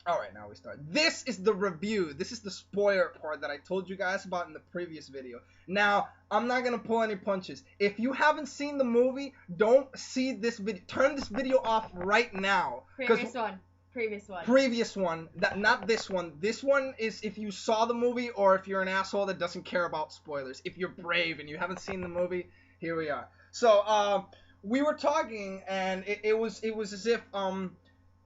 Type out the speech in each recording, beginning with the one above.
Alright, now we start. This is the review. This is the spoiler part that I told you guys about in the previous video. Now, I'm not gonna pull any punches. If you haven't seen the movie, don't see this video. Turn this video off right now. Previous one. Previous one. Not this one. This one is if you saw the movie or if you're an asshole that doesn't care about spoilers. If you're brave and you haven't seen the movie, here we are. So, we were talking and it was as if,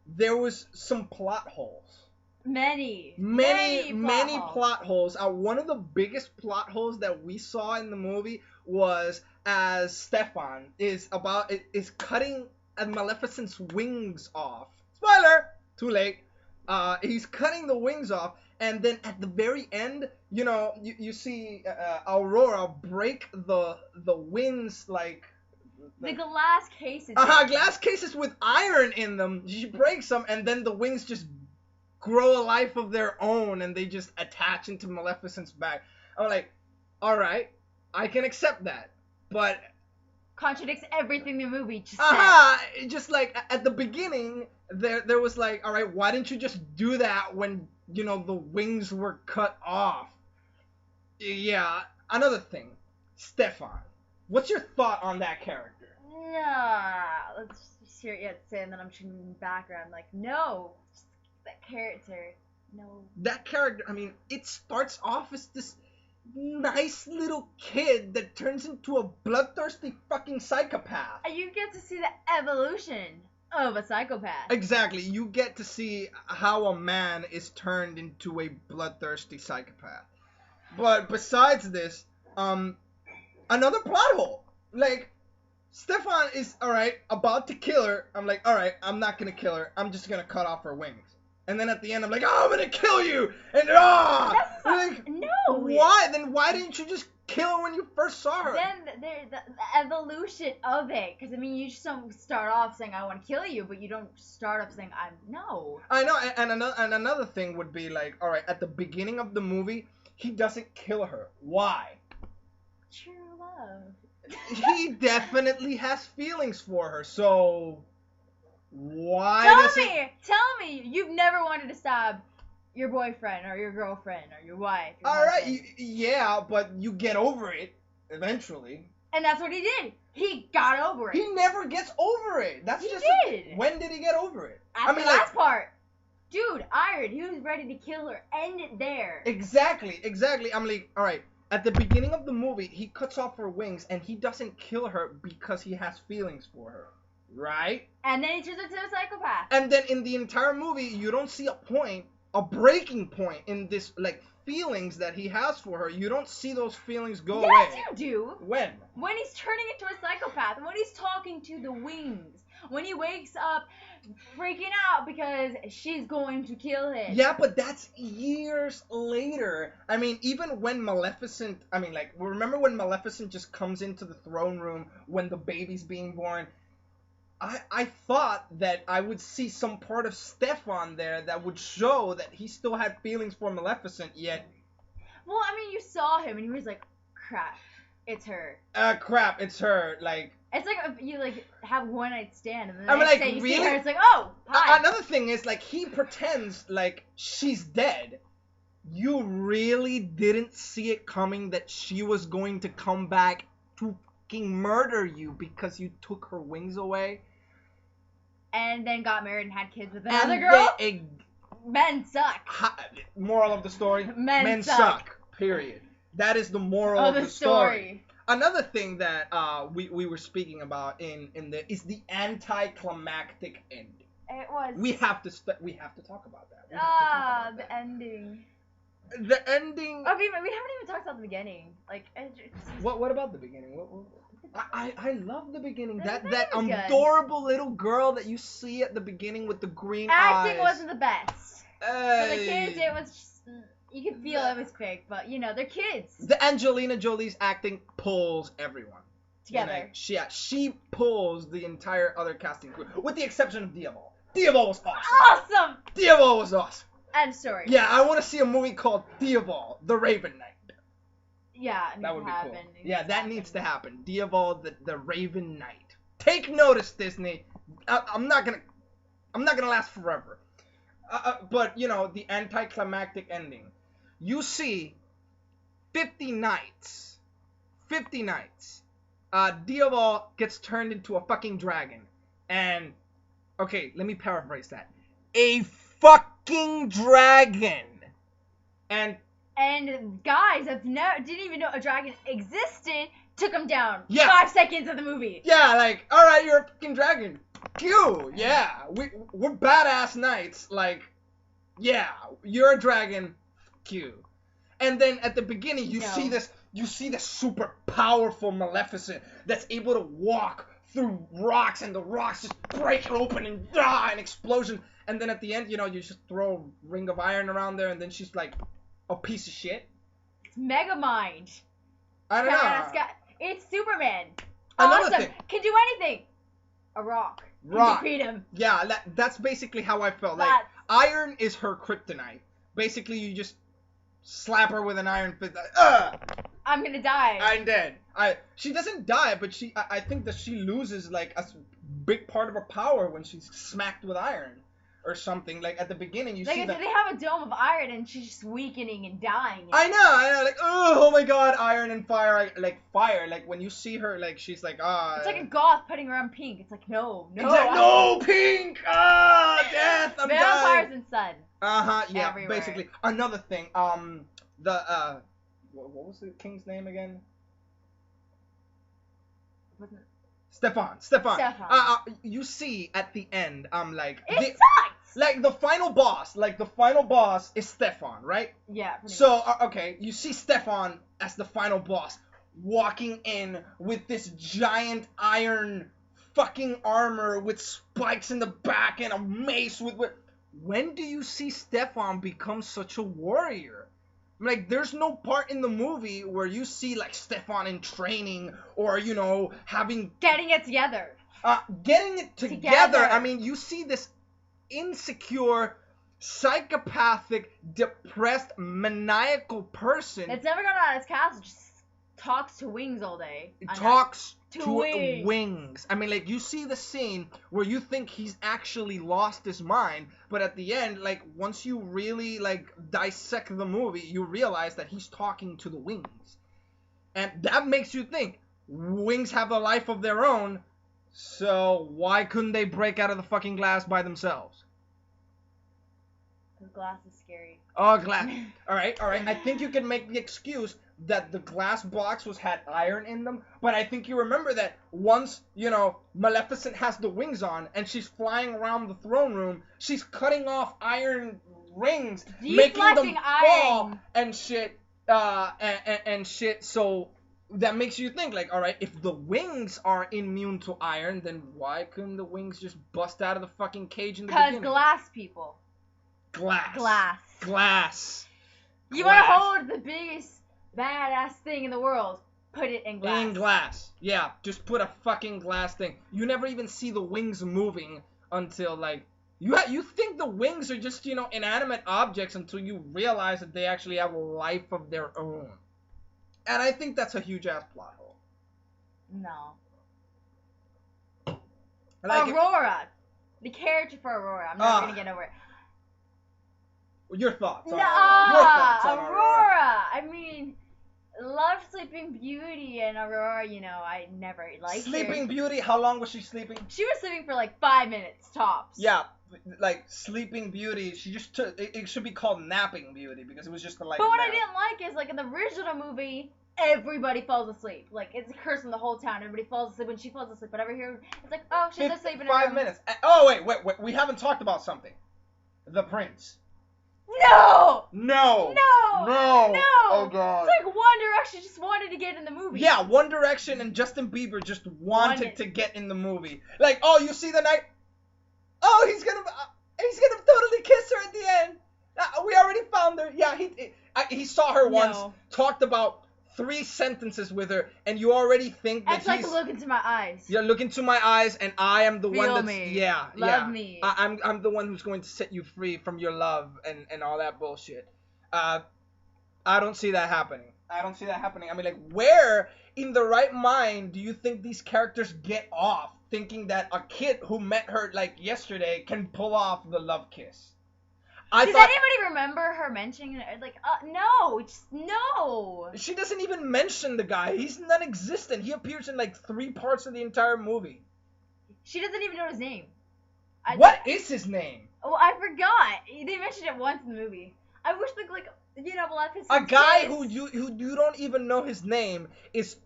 there was some plot holes. Many plot holes. One of the biggest plot holes that we saw in the movie was as Stefan is cutting Maleficent's wings off. Spoiler! Too late. He's cutting the wings off, and then at the very end, you see Aurora break the wings like. The glass cases. Glass cases with iron in them. She breaks them, and then the wings just grow a life of their own, and they just attach into Maleficent's back. I'm like, all right, I can accept that, but contradicts everything the movie just said. Just like at the beginning, there was like, all right, why didn't you just do that when the wings were cut off? Yeah. Another thing, Stefan. What's your thought on that character? Let's just hear it say, and then I'm shooting in the background. Like, no, that character, no. That character, I mean, it starts off as this nice little kid that turns into a bloodthirsty fucking psychopath. And you get to see the evolution of a psychopath. Exactly, you get to see how a man is turned into a bloodthirsty psychopath. But besides this, another plot hole. Like, Stefan is, alright, about to kill her. I'm like, alright, I'm not gonna kill her. I'm just gonna cut off her wings. And then at the end, I'm like, oh, I'm gonna kill you! And, like, no! Why? Then why didn't you just kill her when you first saw her? Then the evolution of it. Because, I mean, you just don't start off saying, I want to kill you, but you don't start off saying, no. I know, and another thing would be like, alright, at the beginning of the movie, he doesn't kill her. Why? True love. He definitely has feelings for her, so why Tell me, you've never wanted to stab your boyfriend or your girlfriend or your wife. Alright, yeah, but you get over it eventually. And that's what he did. He got over it. He never gets over it. He did. When did he get over it? At the last part. Dude, Iron, he was ready to kill her. End it there. Exactly. I'm like, alright. At the beginning of the movie, he cuts off her wings, and he doesn't kill her because he has feelings for her, right? And then he turns into a psychopath. And then in the entire movie, you don't see a breaking point in this, like, feelings that he has for her. You don't see those feelings go away. Yes, you do. When? When he's turning into a psychopath. When he's talking to the wings. When he wakes up freaking out because she's going to kill him. Yeah, but that's years later. I mean, even when Maleficent, remember when Maleficent just comes into the throne room when the baby's being born? I thought that I would see some part of Stefan there that would show that he still had feelings for Maleficent, yet. Well, I mean, you saw him and he was like, crap, it's her. Crap, it's her, like. It's like if you, like, have one night stand and then you see her, it's like, oh, hi. Another thing is, like, he pretends like she's dead. You really didn't see it coming that she was going to come back to fucking murder you because you took her wings away? And then got married and had kids with another girl? Men suck. Moral of the story? Men suck. Period. That is the moral of the story. Another thing that we were speaking about is the anticlimactic ending. It was. We have to talk about that. The ending. The ending. Oh, we haven't even talked about the beginning. Like, what about the beginning? I love the beginning. That adorable little girl that you see at the beginning with the green eyes. Acting wasn't the best. For the kids, it was just, you could feel it was fake, but they're kids. The Angelina Jolie's acting pulls everyone together. She pulls the entire other casting crew, with the exception of Diablo. Diablo was awesome. Awesome. Diablo was awesome. End story. Yeah, I want to see a movie called Diablo, the Raven Knight. Yeah, that would be cool. Yeah, that needs to happen. Diablo, the Raven Knight. Take notice, Disney. I'm not gonna last forever. But you know, the anticlimactic ending. You see 50 nights. 50 nights. Dioval gets turned into a fucking dragon. And, okay, let me paraphrase that. A fucking dragon! And guys that didn't even know a dragon existed took him down. Yeah. 5 seconds of the movie. yeah, like, alright, you're a fucking dragon. Q, yeah. We're badass knights. Like, yeah, you're a dragon. Q. And then at the beginning, you see this super powerful Maleficent that's able to walk through rocks, and the rocks just break open and an explosion. And then at the end, you know, you just throw a ring of iron around there, and then she's like a piece of shit. It's Megamind. I don't know. It's Superman. Another Awesome. thing. Can do anything. A rock. Rock. Can defeat him. Yeah, that's basically how I felt. Like, iron is her kryptonite. Basically, you just slap her with an iron fist. I'm gonna die. I'm dead. She doesn't die, but I think that she loses like a big part of her power when she's smacked with iron or something. Like at the beginning, you see that they have a dome of iron and she's just weakening and dying. I know. Like oh my god, iron and fire. Like fire. Like when you see her, like she's like It's like a goth putting her on pink. It's like no. No pink. Death. I'm dying. Vampires and sun. Yeah. Everywhere. Basically, another thing. What was the king's name again? Wasn't it? Stefan. You see at the end, It sucks. Like the final boss is Stefan, right? Yeah. So okay, you see Stefan as the final boss walking in with this giant iron fucking armor with spikes in the back and a mace with. When do you see Stefan become such a warrior? Like, there's no part in the movie where you see, like, Stefan in training or, you know, getting it together. Getting it together. I mean, you see this insecure, psychopathic, depressed, maniacal person. It's never gone out of his castle, just talks to wings all day. Talks to wings. I mean, like, you see the scene where you think he's actually lost his mind, but at the end, like, once you really, like, dissect the movie, you realize that he's talking to the wings. And that makes you think, wings have a life of their own, so why couldn't they break out of the fucking glass by themselves? The glass is scary. Oh, glass. Alright. I think you can make the excuse that the glass box had iron in them, but I think you remember that once, you know, Maleficent has the wings on and she's flying around the throne room, she's cutting off iron rings, making them fall and shit, and shit, so that makes you think, like, alright, if the wings are immune to iron, then why couldn't the wings just bust out of the fucking cage in the beginning? Because glass people. Glass. You want to hold the biggest badass thing in the world, put it in glass. In glass. Yeah, just put a fucking glass thing. You never even see the wings moving until, like, you think the wings are just, you know, inanimate objects until you realize that they actually have a life of their own. And I think that's a huge ass plot hole. No. Like Aurora. The character for Aurora. I'm never gonna get over it. Your thoughts on Aurora. I mean, love Sleeping Beauty and Aurora, you know, I never liked Sleeping Beauty, how long was she sleeping? She was sleeping for like 5 minutes, tops. Yeah, like Sleeping Beauty, she just took, it should be called Napping Beauty because it was just like. But what I didn't like is, like, in the original movie, everybody falls asleep. Like, it's a curse in the whole town. Everybody falls asleep when she falls asleep. But over here, it's like, oh, she's asleep in her room. 5 minutes. Oh, wait, we haven't talked about something. The prince. No! Oh god. It's like One Direction just wanted to get in the movie. Yeah, One Direction and Justin Bieber just wanted to get in the movie. Like, oh, you see the night? Oh, he's gonna totally kiss her at the end. We already found her. Yeah, he saw her once, talked about 3 sentences with her, and you already think that it's like, look into my eyes. Yeah, look into my eyes, and I am the one that's me. Love me. I'm the one who's going to set you free from your love and all that bullshit. I don't see that happening. I mean, like, where in the right mind do you think these characters get off thinking that a kid who met her like yesterday can pull off the love kiss? I Does thought anybody remember her mentioning it? Like, no, just no. she doesn't even mention the guy. He's non-existent. He appears in like 3 parts of the entire movie. She doesn't even know his name. What is his name? Oh, I forgot. They mentioned it once in the movie. I wish like Maleficent. A guy who you don't even know his name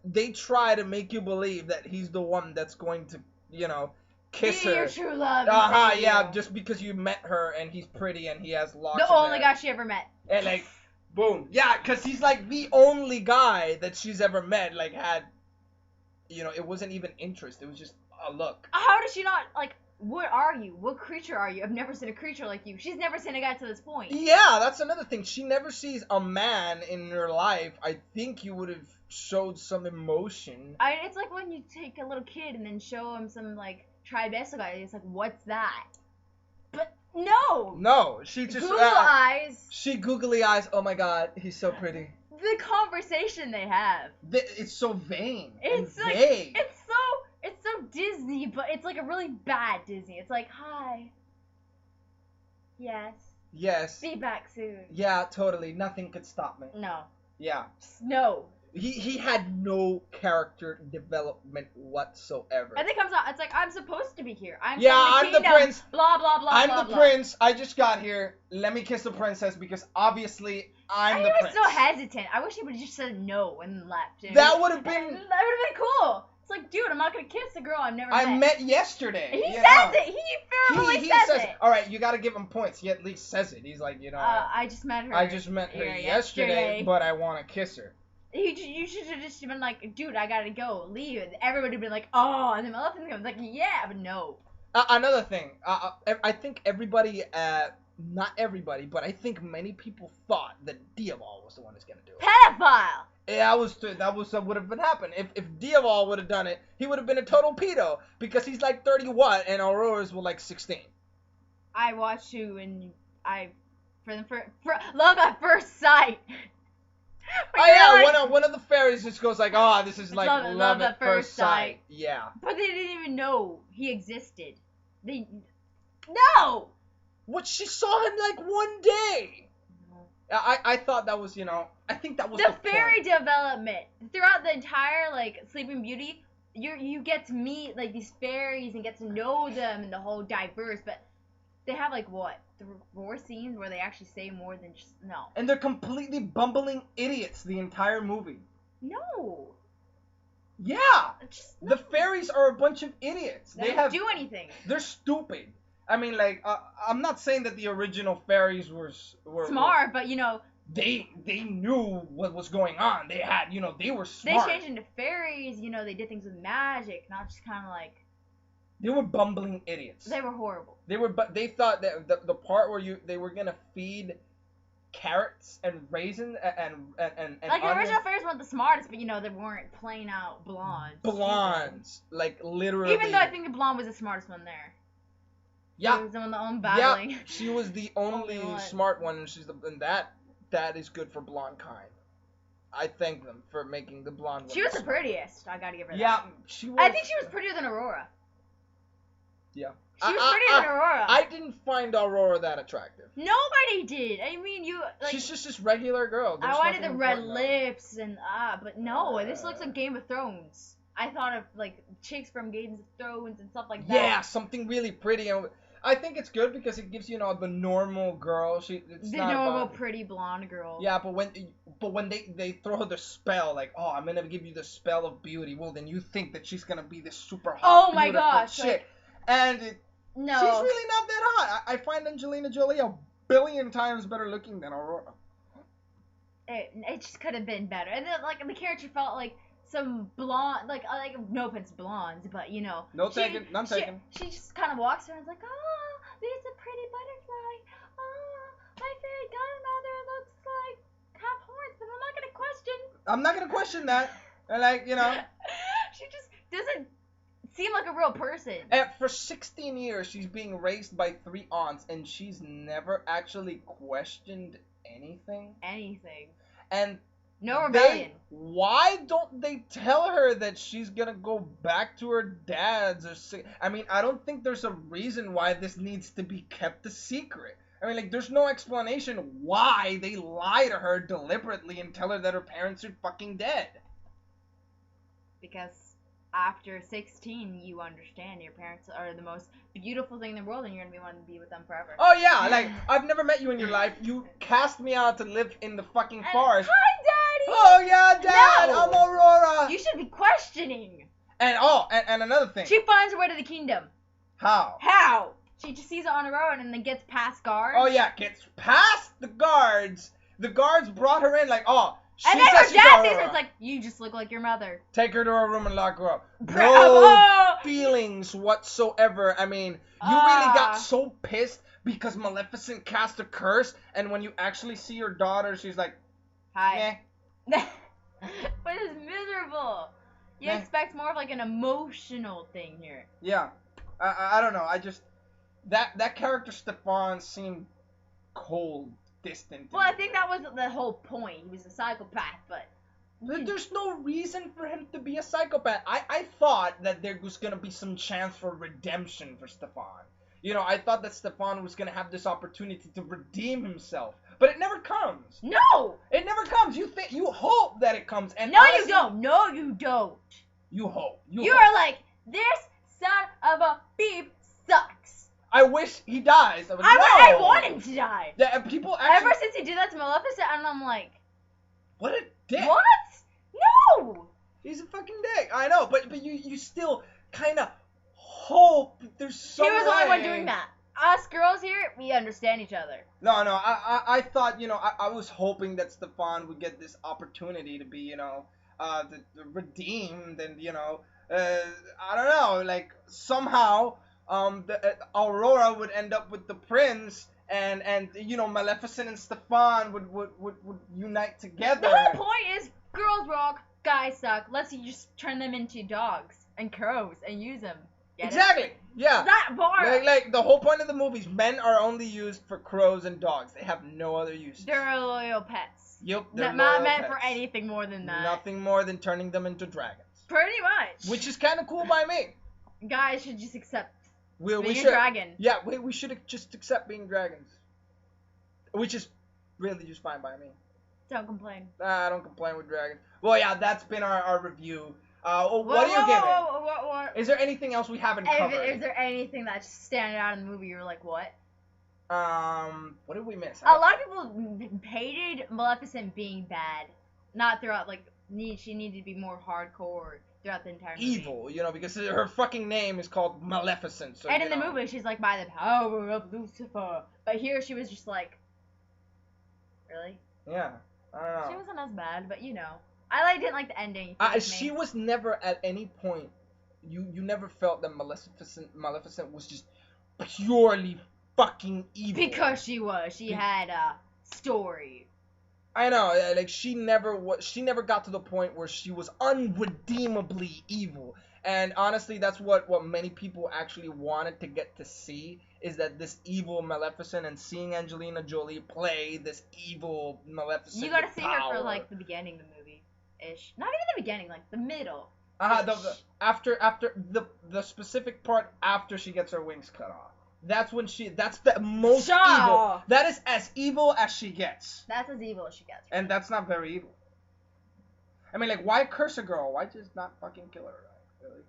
they try to make you believe that he's the one that's going to, kiss her. Your true love. Yeah, just because you met her and he's pretty and he has locks. The only guy she ever met. And like, boom, yeah, because he's like the only guy that she's ever met. Like had, it wasn't even interest. It was just a look. How does she not like? What are you? What creature are you? I've never seen a creature like you. She's never seen a guy to this point. Yeah, that's another thing. She never sees a man in her life. I think you would have showed some emotion. It's like when you take a little kid and then show him some like Tribeca guy. It's like, what's that? But no. No, she just Google eyes. She googly eyes. Oh my God, he's so pretty. The conversation they have. It's so vain. It's like vague. It's so Disney, but it's like a really bad Disney. It's like, hi. Yes. Yes. Be back soon. Yeah, totally. Nothing could stop me. No. Yeah. No. He had no character development whatsoever. And it comes out, it's like, I'm supposed to be here. I'm the prince. Blah, blah, blah, I'm blah, the blah. prince. I just got here. Let me kiss the princess because obviously I'm the prince. He was so hesitant. I wish he would have just said no and left. That would have been... That would have been cool. It's like, dude, I'm not going to kiss a girl I've never met. I met yesterday. He says it. He verbally says it. All right, you got to give him points. He at least says it. He's like, I just met her. I just met her yesterday, but I want to kiss her. You should have just been like, dude, I gotta go, leave. And everybody would be like, oh, and then Maleficent comes like, yeah, but no. Another thing, I think everybody, not everybody, but I think many people thought that Diaval was the one who's gonna do it. Pedophile. Yeah, that would have been happened. If Diaval would have done it, he would have been a total pedo because he's like 30 and Aurora's were like 16. I watched you and for love at first sight. Oh yeah, like, one of the fairies just goes like, oh, this is like love at first sight. Yeah. But they didn't even know he existed. No. What, she saw him like one day. I thought that was, I think that was the fairy point. development throughout the entire like Sleeping Beauty. You get to meet like these fairies and get to know them and the whole diverse, but they have like what? 4 scenes where they actually say more than just no. And they're completely bumbling idiots the entire movie. No. Yeah. The fairies are a bunch of idiots. They don't do anything. They're stupid. I mean, like, I'm not saying that the original fairies were smart, but they knew what was going on. They had, they were smart. They changed into fairies. They did things with magic, not just kind of like. They were bumbling idiots. They were horrible. They thought that the part where they were gonna feed carrots and raisins and like the original fairies weren't the smartest, but they weren't plain out blondes. Blondes, like literally. Even though I think the blonde was the smartest one there. Yeah. She was the one battling. Yeah, she was the only smart one, and that is good for blonde kind. I thank them for making the blonde one. She was the prettiest. I gotta give her that. Yeah, she was. I think she was prettier than Aurora. Yeah. She was prettier than Aurora. I didn't find Aurora that attractive. Nobody did. I mean, she's just this regular girl. I wanted the red lips and but no, this looks like Game of Thrones. I thought of like chicks from Game of Thrones and stuff like that. Yeah, something really pretty. And I think it's good because it gives the normal girl. It's the not normal about, pretty blonde girl. Yeah, but when they throw the spell, like, oh, I'm gonna give you the spell of beauty. Well, then you think that she's gonna be this super hot, my gosh, chick, like, and no, she's really not that hot. I find Angelina Jolie a billion times better looking than Aurora. It just could have been better, and then like the character felt like some blonde, like no offense, blondes, but none taken. She just kind of walks around like, oh, there's a pretty butterfly. Oh, my fairy godmother looks like have horns, but I'm not gonna question that. And she just doesn't seem like a real person. And for 16 years, she's being raised by 3 aunts, and she's never actually questioned anything. And no rebellion. Why don't they tell her that she's gonna go back to her dad's? I mean, I don't think there's a reason why this needs to be kept a secret. I mean, like, there's no explanation why they lie to her deliberately and tell her that her parents are fucking dead. Because after 16, you understand your parents are the most beautiful thing in the world, and you're gonna be wanting to be with them forever. Oh yeah, like, I've never met you in your life. You cast me out to live in the fucking forest. Hi, Daddy! Oh yeah, Dad, No! I'm Aurora. You should be questioning. And another thing. She finds her way to the kingdom. How? How? She just sees it on her own and then gets past guards. Oh yeah, gets past the guards. The guards brought her in like, oh, she and then says her she's dad sees Aurora. her. It's like, you just look like your mother. Take her to her room and lock her up. Bravo! No feelings whatsoever. I mean, you really got so pissed because Maleficent cast a curse, and when you actually see your daughter, she's like, hi. But it's miserable. You expect more of like an emotional thing here. Yeah. I don't know. I just that character Stefan seemed cold, distant. Well, I think that was the whole point. He was a psychopath, but there's no reason for him to be a psychopath. I thought that there was gonna be some chance for redemption for Stefan. You know, I thought that Stefan was gonna have this opportunity to redeem himself, but it never comes. No, it never comes. You hope that it comes, and no, honestly, you don't. No, you don't. You hope. You are like, this son of a beep sucks. I wish he dies. I want him to die. Yeah, people actually. Ever since he did that to Maleficent, and I'm like, what a dick. What? No. He's a fucking dick. I know, but you still kind of hope there's some He was the only way. one doing that. Us girls here, we understand each other. No, I thought, you know, I was hoping that Stefan would get this opportunity to be, you know, redeemed, and, you know, I don't know, like, somehow, Aurora would end up with the prince, and you know, Maleficent and Stefan would unite together. The whole point is, girls rock, guys suck, let's just turn them into dogs and crows and use them. Get exactly. It? Yeah. That bar. Like the whole point of the movies, men are only used for crows and dogs. They have no other use. They're loyal pets. Yep. They're not loyal meant pets. for anything more than that. Nothing more than turning them into dragons. Pretty much. Which is kind of cool by me. Guys should just accept we being should, a dragon. Yeah, we should just accept being dragons. Which is really just fine by me. Don't complain. I don't complain with dragons. Well, yeah, that's been our review. What do you give it? What? Is there anything else we haven't covered? Is there anything that standing out in the movie? You're like, what? What did we miss? A lot of people hated Maleficent being bad. Not throughout, like, she needed to be more hardcore throughout the entire movie. Evil, you know, because her fucking name is called Maleficent. So, and in the movie, she's like, by the power of Lucifer. But here, she was just like, really? Yeah, I don't know. She wasn't as bad, but you know. I didn't like the ending. She was never at any point, you never felt that Maleficent was just purely fucking evil. Because she was. She had a story. I know, like she never got to the point where she was unredeemably evil. And honestly, that's what many people actually wanted to get to see, is that this evil Maleficent, and seeing Angelina Jolie play this evil Maleficent. You gotta see her for like the beginning of the movie ish. Not even the beginning, like the middle. After the specific part after she gets her wings cut off. That's the most evil. That is as evil as she gets. That's as evil as she gets. And that's not very evil. I mean, like, why curse a girl? Why just not fucking kill her? Really?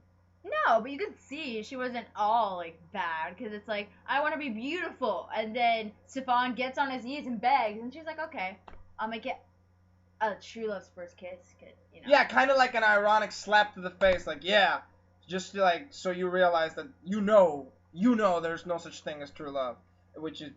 No, but you could see she wasn't all, like, bad. Because it's like, I want to be beautiful. And then Stefan gets on his knees and begs. And she's like, okay, I'll make it a true love's first kiss. You know. Yeah, kind of like an ironic slap to the face. Like, yeah, just like, so you realize that you know there's no such thing as true love. Which is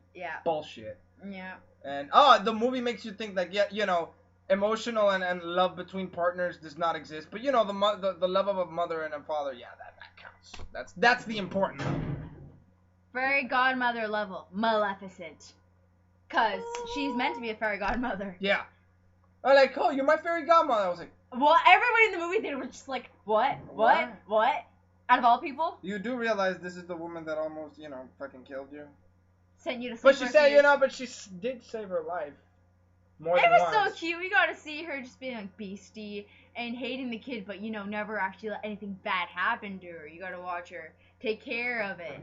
bullshit. Yeah. And, the movie makes you think that, yeah, you know, emotional and love between partners does not exist, but you know, the love of a mother and a father, yeah, that counts. That's the important one. Fairy godmother level, Maleficent, cause she's meant to be a fairy godmother. Yeah. I'm like, oh, you're my fairy godmother. I was like, well, everybody in the movie theater was just like, what? Out of all people? You do realize this is the woman that almost, you know, fucking killed you. Sent you to. But she said, you know, but she did save her life. It was so cute. We got to see her just being like beastie and hating the kid, but you know, never actually let anything bad happen to her. You got to watch her take care of it.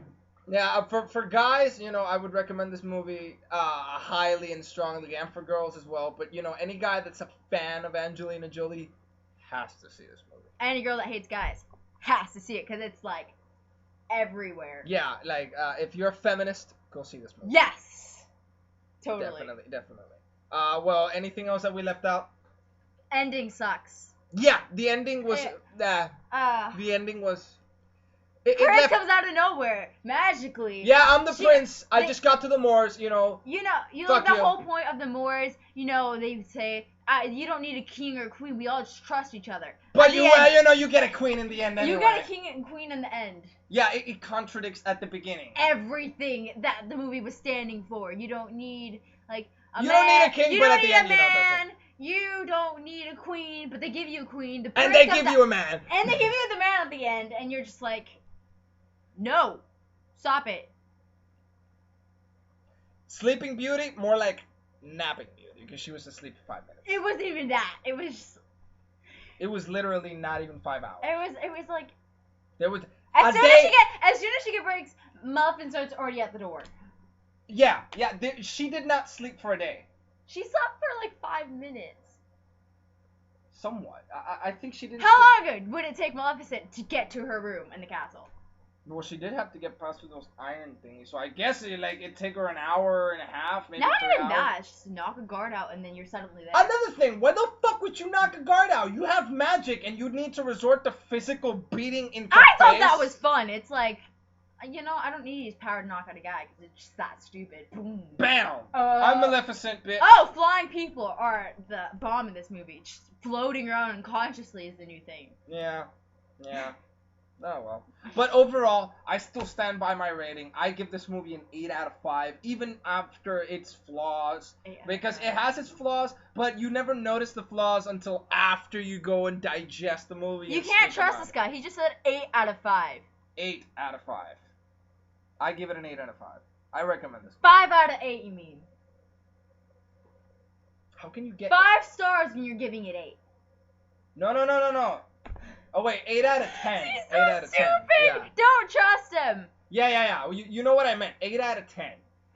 Yeah, for guys, I would recommend this movie highly and strongly, and for girls as well. But any guy that's a fan of Angelina Jolie has to see this movie. Any girl that hates guys has to see it because it's like everywhere. Yeah, like if you're a feminist, go see this movie. Yes, totally. Definitely. Well, anything else that we left out? Ending sucks. Yeah, the ending was. The ending was. Prince comes out of nowhere magically. Yeah, I'm the prince. I just got to the Moors. You know the whole point of the Moors. They say you don't need a king or a queen. We all just trust each other. But you get a queen in the end anyway. You get a king and queen in the end. Yeah, it contradicts at the beginning. Everything that the movie was standing for. You don't need you don't need a king, but at the end, man. You don't need a queen, but they give you a queen. And they give you a man. And they give you the man at the end, and you're just like, no, stop it. Sleeping Beauty, more like napping Beauty, because she was asleep for 5 minutes. It wasn't even that. It was just... It was literally not even 5 hours. It was like... There was... As soon as she get breaks, Maleficent's already at the door. Yeah, she did not sleep for a day. She slept for like 5 minutes. Somewhat. I think she didn't. How long would it take Maleficent to get to her room in the castle? Well, she did have to get past through those iron thingies, so I guess it'd take her an hour and a half, maybe. Not 3 even hours. that. Just knock a guard out and then you're suddenly there. Another thing, why the fuck would you knock a guard out? You have magic and you need to resort to physical beating in the face. I thought that was fun. It's like, I don't need his power to knock out a guy because it's just that stupid. Boom. Bam! I'm Maleficent, bitch. Oh, flying people are the bomb in this movie. Just floating around unconsciously is the new thing. Yeah. Oh, well. But overall, I still stand by my rating. I give this movie an 8 out of 5, even after its flaws. Because it has its flaws, but you never notice the flaws until after you go and digest the movie. You can't trust this guy. He just said 8 out of 5. 8 out of 5. I give it an 8 out of 5. I recommend this. 5 out of 8, you mean? How can you get 5 stars when you're giving it 8? No. Oh wait, 8 out of 10. He's 8 out of 10. stupid. Yeah. Don't trust him. Yeah. You know what I meant. 8 out of 10.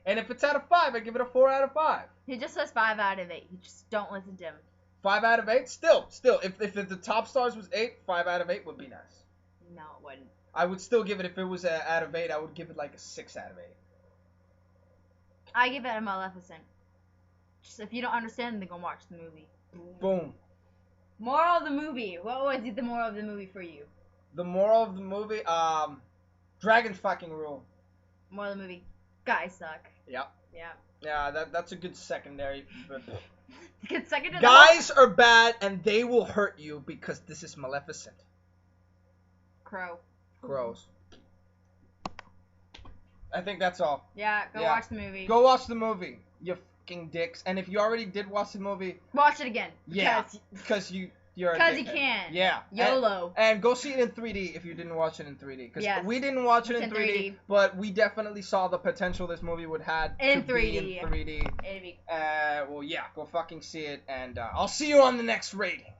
And if it's out of 5, I give it a 4 out of 5. He just says 5 out of 8. You just don't listen to him. 5 out of 8? Still. If the top stars was 8, 5 out of 8 would be nice. No, it wouldn't. I would still give it, if it was out of 8, I would give it like a 6 out of 8. I give it a Maleficent. Just if you don't understand, then go watch the movie. Boom. Moral of the movie. What was the moral of the movie for you? The moral of the movie, dragons fucking rule. Moral of the movie. Guys suck. Yep. Yeah. Yeah, that's a good secondary. Good secondary. Guys are bad and they will hurt you because this is Maleficent. Crows. I think that's all. Yeah, go watch the movie. Go watch the movie, you fucking dicks. And if you already did watch the movie, watch it again. Because you're a because you dickhead. can. Yeah. YOLO. And go see it in 3D if you didn't watch it in 3D. Because we didn't watch it in 3D, but we definitely saw the potential this movie would have in to 3D. Be in 3D. It'd be... Well, yeah, go fucking see it, and I'll see you on the next rating.